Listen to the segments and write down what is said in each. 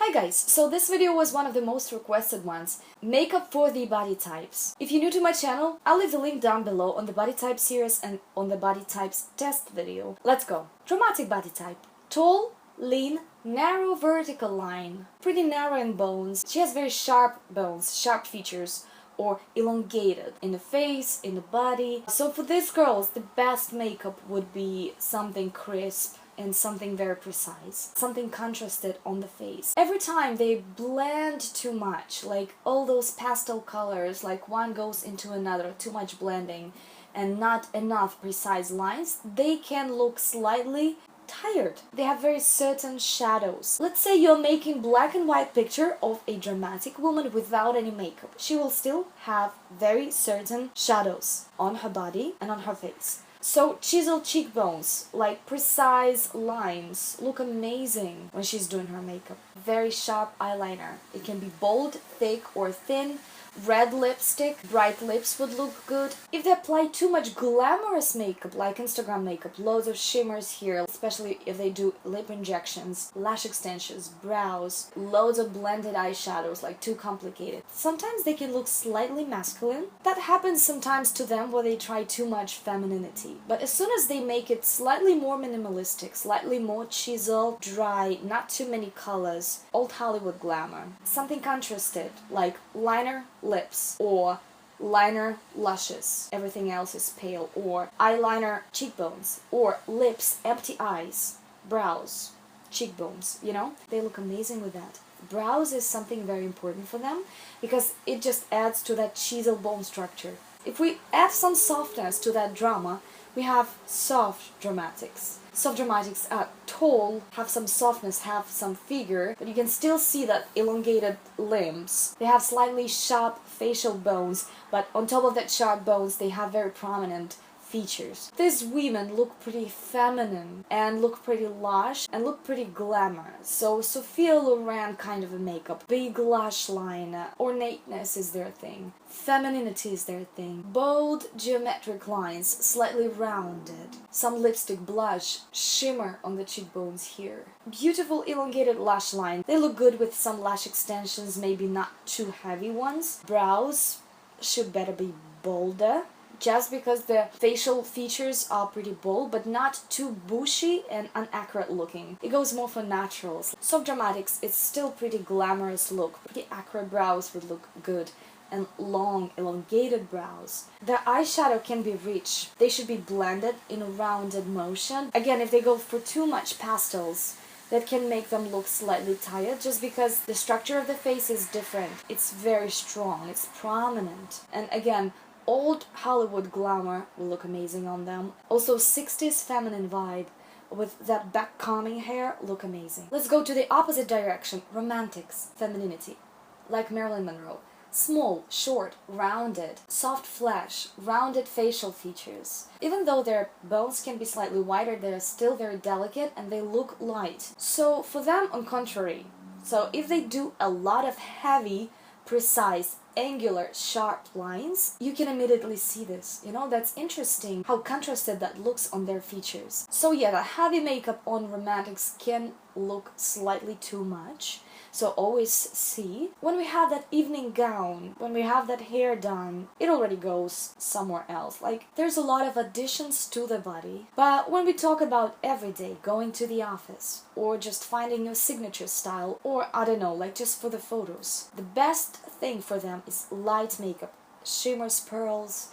Hi guys, so this video was one of the most requested ones, makeup for the body types. If you're new to my channel, I'll leave the link down below on the body type series and on the body types test video. Let's go. Dramatic body type. Tall, lean, narrow vertical line. Pretty narrow in bones. She has very sharp bones, sharp features, or elongated in the face, in the body. So for these girls, the best makeup would be something crisp and something very precise, something contrasted on the face. Every time they blend too much, like all those pastel colors, like one goes into another, too much blending and not enough precise lines, they can look slightly tired. They have very certain shadows. Let's say you're making black and white picture of a dramatic woman without any makeup. She will still have very certain shadows on her body and on her face. So chiseled cheekbones, like precise lines, look amazing when she's doing her makeup. Very sharp eyeliner. It can be bold, thick or thin. Red lipstick, bright lips would look good. If they apply too much glamorous makeup, like Instagram makeup, loads of shimmers here, especially if they do lip injections, lash extensions, brows, loads of blended eyeshadows, like too complicated. Sometimes they can look slightly masculine. That happens sometimes to them where they try too much femininity. But as soon as they make it slightly more minimalistic, slightly more chiseled, dry, not too many colors, old Hollywood glamour, something contrasted, like liner, lips, or liner, lashes, everything else is pale, or eyeliner, cheekbones, or lips, empty eyes, brows, cheekbones, you know? They look amazing with that. Brows is something very important for them because it just adds to that chiseled bone structure. If we add some softness to that drama, we have soft dramatics. Soft dramatics are tall, have some softness, have some figure, but you can still see that elongated limbs. They have slightly sharp facial bones, but on top of that sharp bones, they have very prominent features. These women look pretty feminine and look pretty lush and look pretty glamorous. So Sophia Loren kind of a makeup. Big lash line, ornateness is their thing. Femininity is their thing. Bold geometric lines, slightly rounded. Some lipstick blush, shimmer on the cheekbones here. Beautiful elongated lash line. They look good with some lash extensions, maybe not too heavy ones. Brows should better be bolder, just because the facial features are pretty bold, but not too bushy and inaccurate looking. It goes more for naturals. Soft dramatics, it's still pretty glamorous look. Pretty accurate brows would look good, and long, elongated brows. Their eyeshadow can be rich. They should be blended in a rounded motion. Again, if they go for too much pastels, that can make them look slightly tired just because the structure of the face is different. It's very strong, it's prominent. And again, old Hollywood glamour will look amazing on them. Also 60s feminine vibe with that back combing hair look amazing. Let's go to the opposite direction, romantics, femininity, like Marilyn Monroe. Small, short, rounded, soft flesh, rounded facial features. Even though their bones can be slightly wider, they're still very delicate and they look light. So for them, on contrary, so if they do a lot of heavy, precise, angular, sharp lines, you can immediately see this. You know, that's interesting how contrasted that looks on their features. So yeah, the heavy makeup on romantics can look slightly too much. So always see, when we have that evening gown, when we have that hair done, it already goes somewhere else. Like, there's a lot of additions to the body. But when we talk about everyday, going to the office, or just finding your signature style, or I don't know, like just for the photos, the best thing for them is light makeup, shimmers, pearls,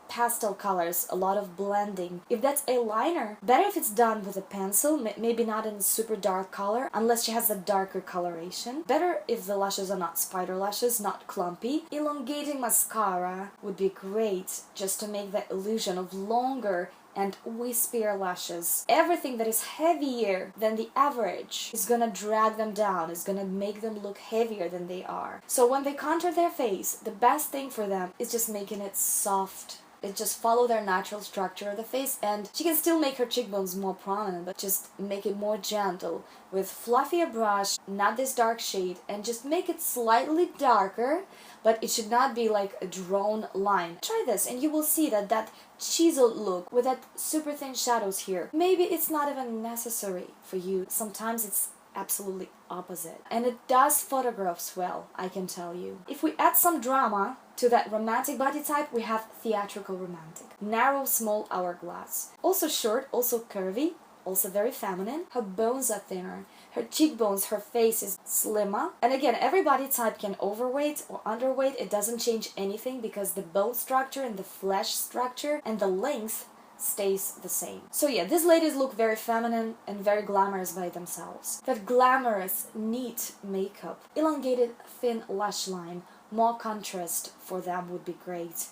pastel colors, a lot of blending. If that's a liner, better if it's done with a pencil, maybe not in a super dark color, unless she has a darker coloration. Better if the lashes are not spider lashes, not clumpy. Elongating mascara would be great, just to make that illusion of longer and wispier lashes. Everything that is heavier than the average is gonna drag them down, is gonna make them look heavier than they are. So when they contour their face, the best thing for them is just making it soft. It just follow their natural structure of the face, and she can still make her cheekbones more prominent, but just make it more gentle with fluffier brush, not this dark shade, and just make it slightly darker, but it should not be like a drawn line. Try this and you will see that that chiseled look with that super thin shadows here, maybe it's not even necessary for you. Sometimes it's absolutely opposite. And it does photographs well, I can tell you. If we add some drama to that romantic body type, we have theatrical romantic. Narrow, small hourglass. Also short, also curvy, also very feminine. Her bones are thinner. Her cheekbones, her face is slimmer. And again, every body type can overweight or underweight. It doesn't change anything because the bone structure and the flesh structure and the length stays the same. So yeah, these ladies look very feminine and very glamorous by themselves. That glamorous, neat makeup, elongated thin lash line, more contrast for them would be great.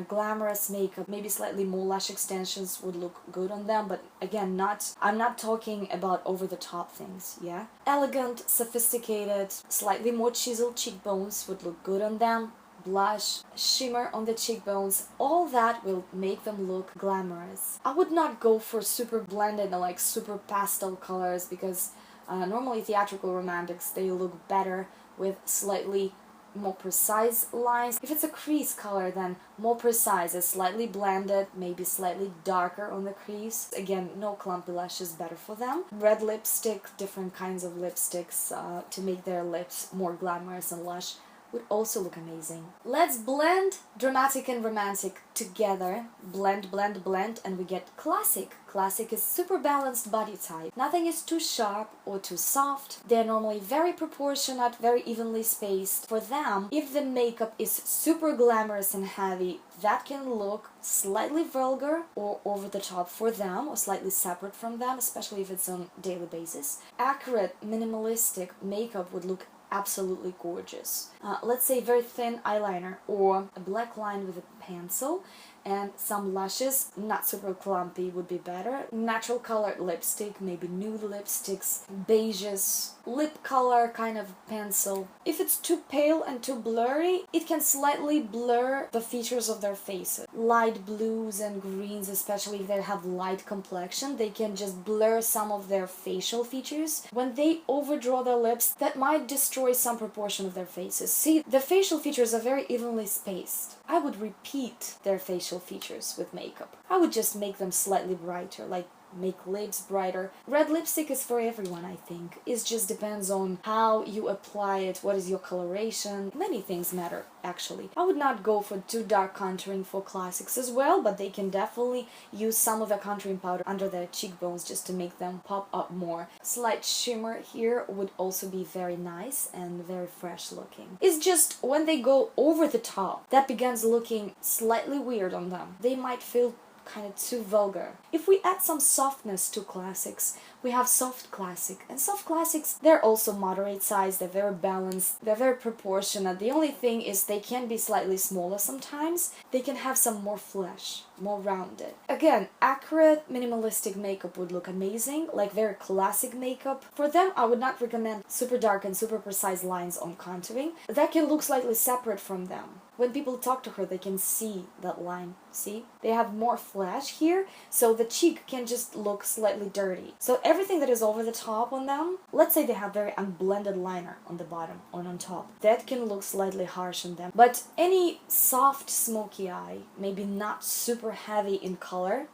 Glamorous makeup, maybe slightly more lash extensions would look good on them, but again, I'm not talking about over-the-top things, yeah? Elegant, sophisticated, slightly more chiseled cheekbones would look good on them. Blush, shimmer on the cheekbones, all that will make them look glamorous. I would not go for super blended and like super pastel colors because normally theatrical romantics, they look better with slightly more precise lines. If it's a crease color, then more precise, it's slightly blended, maybe slightly darker on the crease. Again, no clumpy lashes, better for them. Red lipstick, different kinds of lipsticks to make their lips more glamorous and lush would also look amazing. Let's blend dramatic and romantic together. Blend, blend, blend, and we get classic. Classic is super balanced body type. Nothing is too sharp or too soft. They're normally very proportionate, very evenly spaced. For them, if the makeup is super glamorous and heavy, that can look slightly vulgar or over the top for them, or slightly separate from them, especially if it's on a daily basis. Accurate, minimalistic makeup would look absolutely gorgeous. Let's say very thin eyeliner or a black line with a pencil and some lashes, not super clumpy would be better. Natural colored lipstick, maybe nude lipsticks, beiges, lip color kind of pencil. If it's too pale and too blurry, it can slightly blur the features of their faces. Light blues and greens, especially if they have light complexion, they can just blur some of their facial features. When they overdraw their lips, that might destroy some proportion of their faces. See, the facial features are very evenly spaced. I would repeat their facial features with makeup. I would just make them slightly brighter, like make lips brighter. Red lipstick is for everyone, I think. It just depends on how you apply it, what is your coloration. Many things matter, actually. I would not go for too dark contouring for classics as well, but they can definitely use some of the contouring powder under their cheekbones just to make them pop up more. Slight shimmer here would also be very nice and very fresh looking. It's just when they go over the top, that begins looking slightly weird on them. They might feel kind of too vulgar. If we add some softness to classics, we have soft classic. And soft classics, they're also moderate size, they're very balanced, they're very proportionate. The only thing is they can be slightly smaller sometimes. They can have some more flesh, more rounded. Again, accurate, minimalistic makeup would look amazing, like very classic makeup. For them, I would not recommend super dark and super precise lines on contouring. That can look slightly separate from them. When people talk to her, they can see that line. See? They have more flesh here, so the cheek can just look slightly dirty. So everything that is over the top on them, let's say they have very unblended liner on the bottom or on top, that can look slightly harsh on them. But any soft smoky eye, maybe not super heavy in color,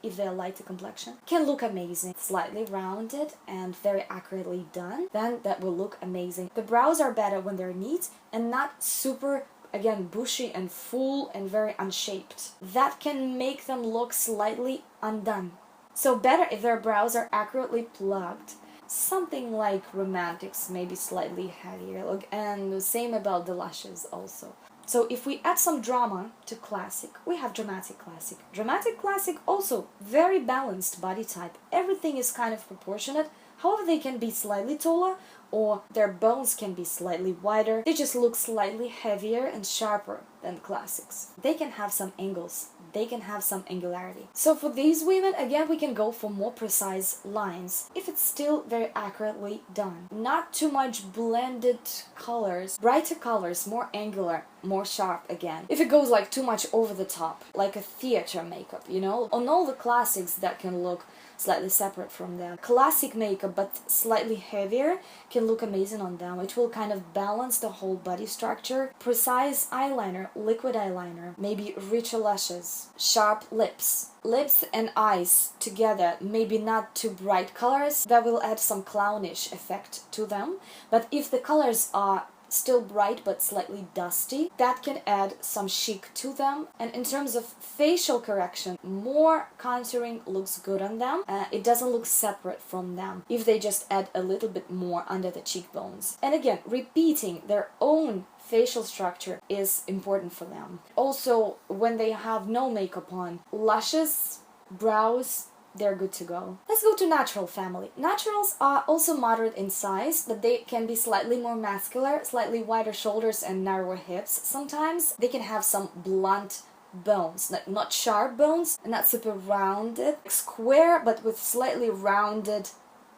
if they're lighter complexion, can look amazing. Slightly rounded and very accurately done, then that will look amazing. The brows are better when they're neat and not super, again, bushy and full and very unshaped. That can make them look slightly undone. So better if their brows are accurately plugged. Something like romantics, maybe slightly heavier look, and the same about the lashes also. So if we add some drama to classic, we have dramatic classic. Dramatic classic also very balanced body type. Everything is kind of proportionate. However, they can be slightly taller or their bones can be slightly wider. They just look slightly heavier and sharper than classics. They can have some angles. They can have some angularity. So for these women, again, we can go for more precise lines if it's still very accurately done. Not too much blended colors. Brighter colors, more angular, more sharp again. If it goes like too much over the top, like a theater makeup, you know? On all the classics that can look slightly separate from them. Classic makeup, but slightly heavier, can look amazing on them. It will kind of balance the whole body structure. Precise eyeliner, liquid eyeliner, maybe richer lashes, sharp lips. Lips and eyes together, maybe not too bright colors, that will add some clownish effect to them. But if the colors are still bright but slightly dusty, that can add some chic to them. And in terms of facial correction, more contouring looks good on them. It doesn't look separate from them if they just add a little bit more under the cheekbones. And again, repeating their own facial structure is important for them. Also, when they have no makeup on, lashes, brows, they're good to go. Let's go to natural family. Naturals are also moderate in size, but they can be slightly more muscular, slightly wider shoulders and narrower hips. Sometimes they can have some blunt bones, not sharp bones, not super rounded, square but with slightly rounded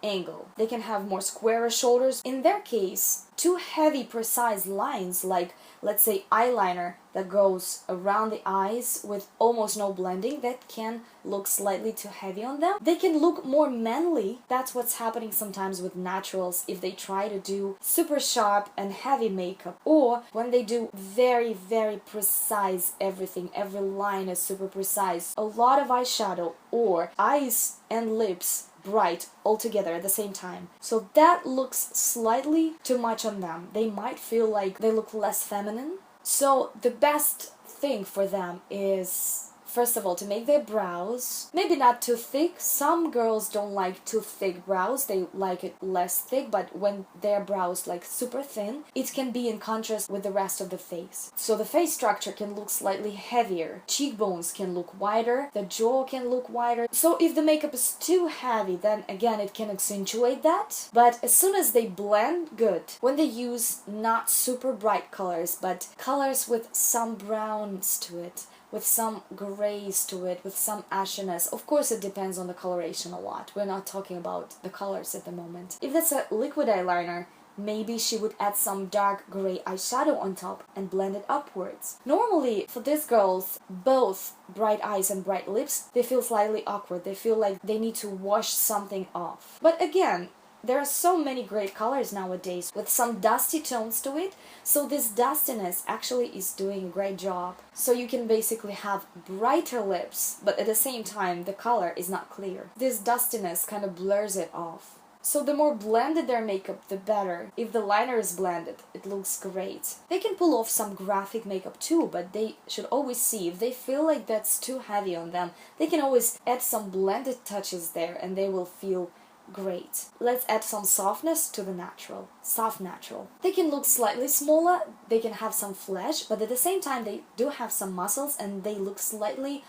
angle. They can have more squarer shoulders. In their case, too heavy precise lines, like let's say eyeliner that goes around the eyes with almost no blending, that can look slightly too heavy on them. They can look more manly. That's what's happening sometimes with naturals if they try to do super sharp and heavy makeup, or when they do very, very precise everything. Every line is super precise. A lot of eyeshadow or eyes and lips bright all together at the same time. So that looks slightly too much on them. They might feel like they look less feminine. So the best thing for them is, first of all, to make their brows maybe not too thick. Some girls don't like too thick brows, they like it less thick, but when their brows like super thin, it can be in contrast with the rest of the face. So the face structure can look slightly heavier, cheekbones can look wider, the jaw can look wider. So if the makeup is too heavy, then again it can accentuate that. But as soon as they blend good, when they use not super bright colors, but colors with some browns to it, with some grays to it, with some ashiness. Of course, it depends on the coloration a lot. We're not talking about the colors at the moment. If that's a liquid eyeliner, maybe she would add some dark gray eyeshadow on top and blend it upwards. Normally, for these girls, both bright eyes and bright lips, they feel slightly awkward. They feel like they need to wash something off. But again, there are so many great colors nowadays with some dusty tones to it, so this dustiness actually is doing a great job. So you can basically have brighter lips, but at the same time the color is not clear. This dustiness kind of blurs it off. So the more blended their makeup, the better. If the liner is blended, it looks great. They can pull off some graphic makeup too, but they should always see if they feel like that's too heavy on them, they can always add some blended touches there and they will feel great. Let's add some softness to the natural. Soft natural. They can look slightly smaller, they can have some flesh, but at the same time they do have some muscles and they look slightly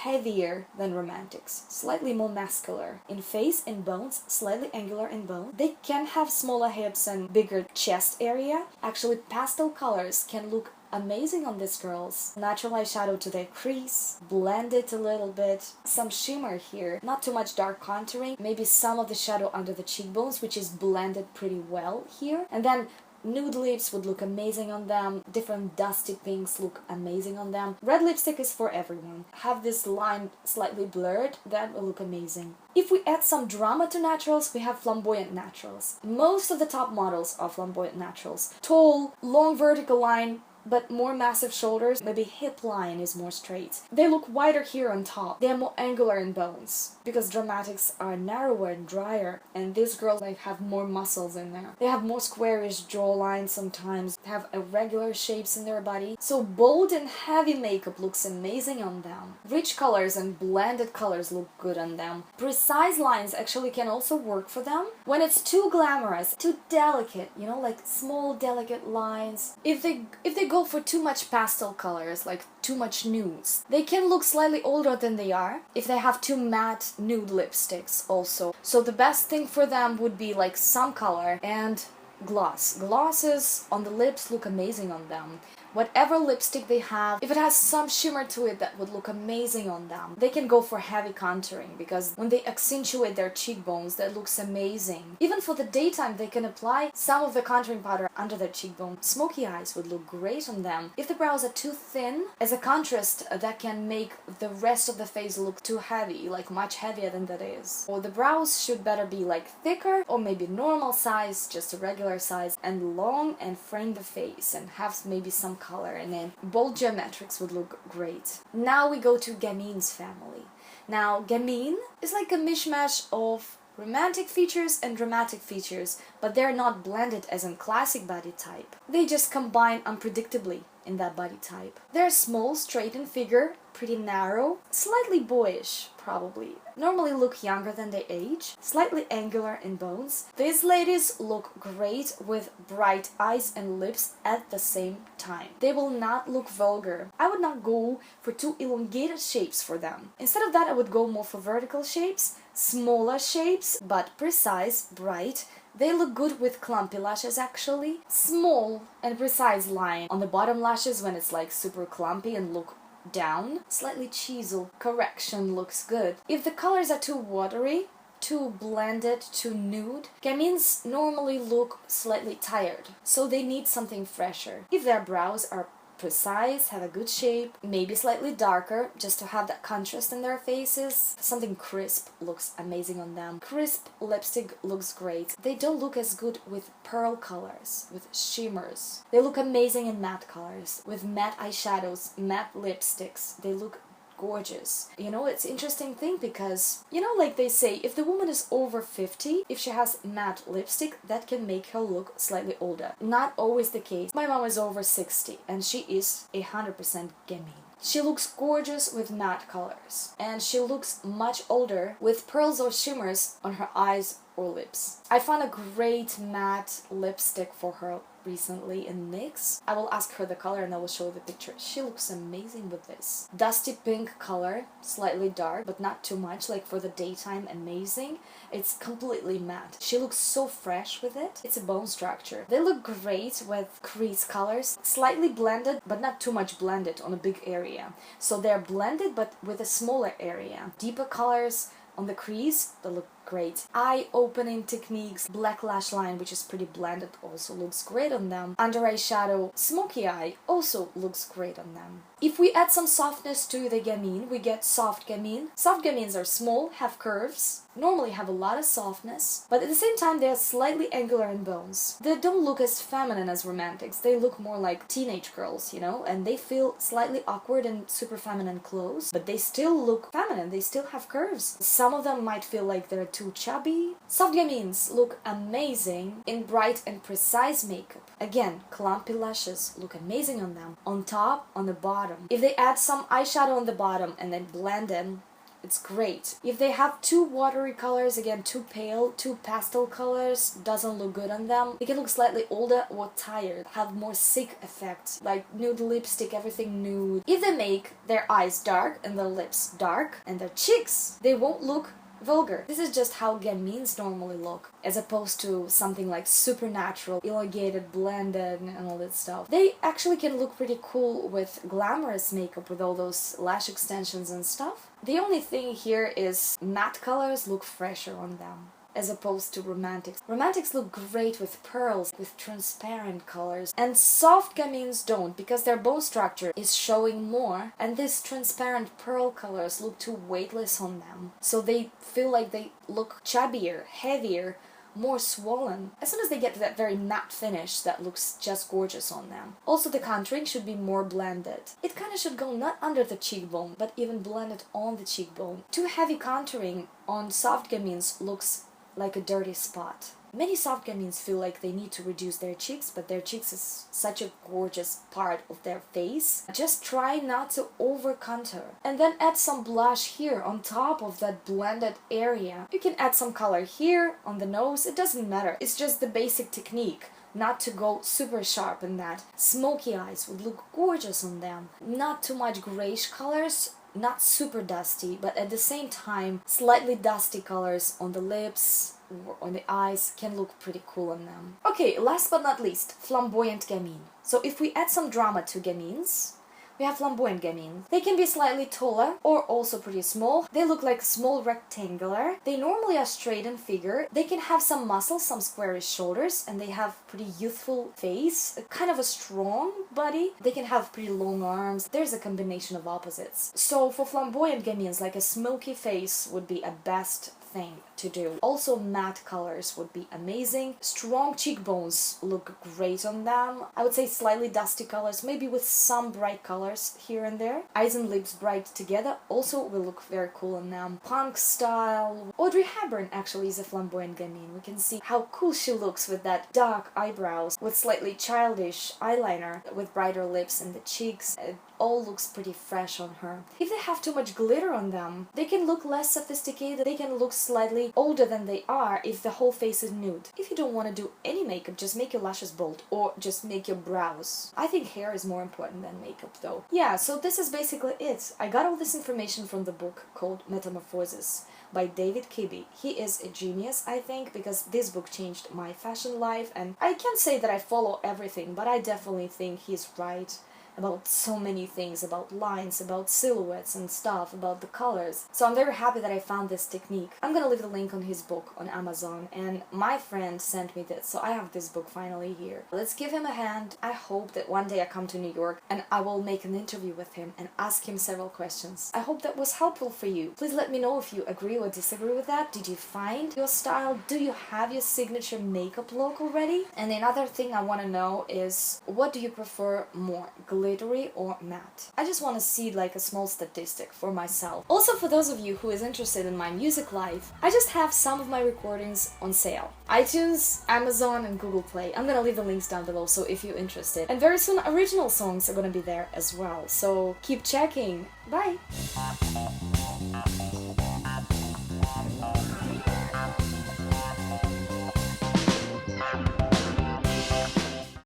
heavier than romantics, slightly more muscular in face and bones, slightly angular in bone. They can have smaller hips and bigger chest area. Actually, pastel colors can look amazing on these girls. Natural eyeshadow to their crease, blend it a little bit, some shimmer here, not too much dark contouring, maybe some of the shadow under the cheekbones, which is blended pretty well here, and then nude lips would look amazing on them. Different dusty pinks look amazing on them. Red lipstick is for everyone. Have this line slightly blurred, that will look amazing. If we add some drama to naturals, we have flamboyant naturals. Most of the top models are flamboyant naturals. Tall, long vertical line, but more massive shoulders, maybe hip line is more straight. They look wider here on top. They are more angular in bones because dramatics are narrower and drier, and these girls like have more muscles in there. They have more squarish jawline sometimes, have irregular shapes in their body. So bold and heavy makeup looks amazing on them. Rich colors and blended colors look good on them. Precise lines actually can also work for them. When it's too glamorous, too delicate, you know, like small delicate lines. If they go for too much pastel colors, like too much nudes, they can look slightly older than they are if they have too matte nude lipsticks also. So the best thing for them would be like some color and gloss. Glosses on the lips look amazing on them. Whatever lipstick they have, if it has some shimmer to it, that would look amazing on them. They can go for heavy contouring because when they accentuate their cheekbones, that looks amazing. Even for the daytime, they can apply some of the contouring powder under their cheekbone. Smoky eyes would look great on them. If the brows are too thin, as a contrast, that can make the rest of the face look too heavy, like much heavier than that is. Or the brows should better be like thicker or maybe normal size, just a regular size, and long and frame the face and have maybe some color, and then bold geometrics would look great. Now we go to Gamine's family. Now Gamine is like a mishmash of romantic features and dramatic features, but they're not blended as in classic body type. They just combine unpredictably in that body type. They're small, straight in figure, pretty narrow, slightly boyish, probably. Normally look younger than they age, slightly angular in bones. These ladies look great with bright eyes and lips at the same time. They will not look vulgar. I would not go for too elongated shapes for them. Instead of that, I would go more for vertical shapes, smaller shapes, but precise, bright. They look good with clumpy lashes actually. Small and precise line on the bottom lashes when it's like super clumpy and look down. Slightly chisel correction looks good. If the colors are too watery, too blended, too nude, Gamines normally look slightly tired, so they need something fresher. If their brows are precise, have a good shape, maybe slightly darker, just to have that contrast in their faces. Something crisp looks amazing on them. Crisp lipstick looks great. They don't look as good with pearl colors, with shimmers. They look amazing in matte colors, with matte eyeshadows, matte lipsticks. They look gorgeous. You know, it's interesting thing because, you know, like they say, if the woman is over 50, if she has matte lipstick, that can make her look slightly older. Not always the case. My mom is over 60 and she is 100% gamine. She looks gorgeous with matte colors and she looks much older with pearls or shimmers on her eyes or lips. I found a great matte lipstick for her recently in NYX. I will ask her the color and I will show the picture. She looks amazing with this. Dusty pink color, slightly dark, but not too much, like for the daytime, amazing. It's completely matte. She looks so fresh with it. It's a bone structure. They look great with crease colors, slightly blended, but not too much blended on a big area. So they're blended, but with a smaller area. Deeper colors on the crease, they look great. Eye opening techniques, black lash line, which is pretty blended, also looks great on them. Under eyeshadow, smoky eye also looks great on them. If we add some softness to the gamine, we get soft gamine. Soft gamines are small, have curves, normally have a lot of softness, but at the same time they are slightly angular in bones. They don't look as feminine as romantics. They look more like teenage girls, you know, and they feel slightly awkward in super feminine clothes, but they still look feminine. They still have curves. Some of them might feel like they're too chubby. Soft gamines look amazing in bright and precise makeup. Again, clumpy lashes look amazing on them. On top, on the bottom. If they add some eyeshadow on the bottom and then blend in, it's great. If they have too watery colors, again, too pale, too pastel colors, doesn't look good on them. They can look slightly older or tired, have more sick effects, like nude lipstick, everything nude. If they make their eyes dark and their lips dark and their cheeks, they won't look vulgar. This is just how gamines normally look, as opposed to something like supernatural, elongated, blended, and all that stuff. They actually can look pretty cool with glamorous makeup, with all those lash extensions and stuff. The only thing here is matte colors look fresher on them, as opposed to romantics. Romantics look great with pearls, with transparent colors, and soft gamines don't, because their bone structure is showing more, and these transparent pearl colors look too weightless on them. So they feel like they look chubbier, heavier, more swollen. As soon as they get to that very matte finish, that looks just gorgeous on them. Also, the contouring should be more blended. It kind of should go not under the cheekbone, but even blended on the cheekbone. Too heavy contouring on soft gamines looks like a dirty spot. Many soft gamines feel like they need to reduce their cheeks, but their cheeks is such a gorgeous part of their face. Just try not to over contour. And then add some blush here on top of that blended area. You can add some color here on the nose, it doesn't matter. It's just the basic technique, not to go super sharp in that. Smoky eyes would look gorgeous on them. Not too much grayish colors, not super dusty, but at the same time slightly dusty colors on the lips, or on the eyes can look pretty cool on them. Okay, last but not least, flamboyant gamine. So if we add some drama to gamines, we have flamboyant gamine. They can be slightly taller or also pretty small. They look like small rectangular. They normally are straight in figure. They can have some muscles, some squarish shoulders, and they have pretty youthful face, kind of a strong body. They can have pretty long arms. There's a combination of opposites. So for flamboyant gamines, like a smoky face would be a best thing to do. Also matte colors would be amazing. Strong cheekbones look great on them. I would say slightly dusty colors, maybe with some bright colors here and there. Eyes and lips bright together also will look very cool on them. Punk style. Audrey Hepburn actually is a flamboyant gamine. We can see how cool she looks with that dark eyebrows, with slightly childish eyeliner, with brighter lips and the cheeks. It all looks pretty fresh on her. If they have too much glitter on them, they can look less sophisticated. They can look slightly older than they are if the whole face is nude. If you don't want to do any makeup, just make your lashes bold or just make your brows. I think hair is more important than makeup though. Yeah, so this is basically it. I got all this information from the book called Metamorphosis by David Kibbe. He is a genius, I think, because this book changed my fashion life, and I can't say that I follow everything, but I definitely think he's right about so many things, about lines, about silhouettes and stuff, about the colors. So I'm very happy that I found this technique. I'm gonna leave the link on his book on Amazon, and my friend sent me this, so I have this book finally here. Let's give him a hand. I hope that one day I come to New York and I will make an interview with him and ask him several questions. I hope that was helpful for you. Please let me know if you agree or disagree with that. Did you find your style? Do you have your signature makeup look already? And another thing I want to know is, what do you prefer more, glittery or matte? I just want to see like a small statistic for myself. Also, for those of you who is interested in my music life, I just have some of my recordings on sale. iTunes, Amazon and Google Play. I'm gonna leave the links down below, so if you're interested. And very soon original songs are gonna be there as well, so keep checking. Bye!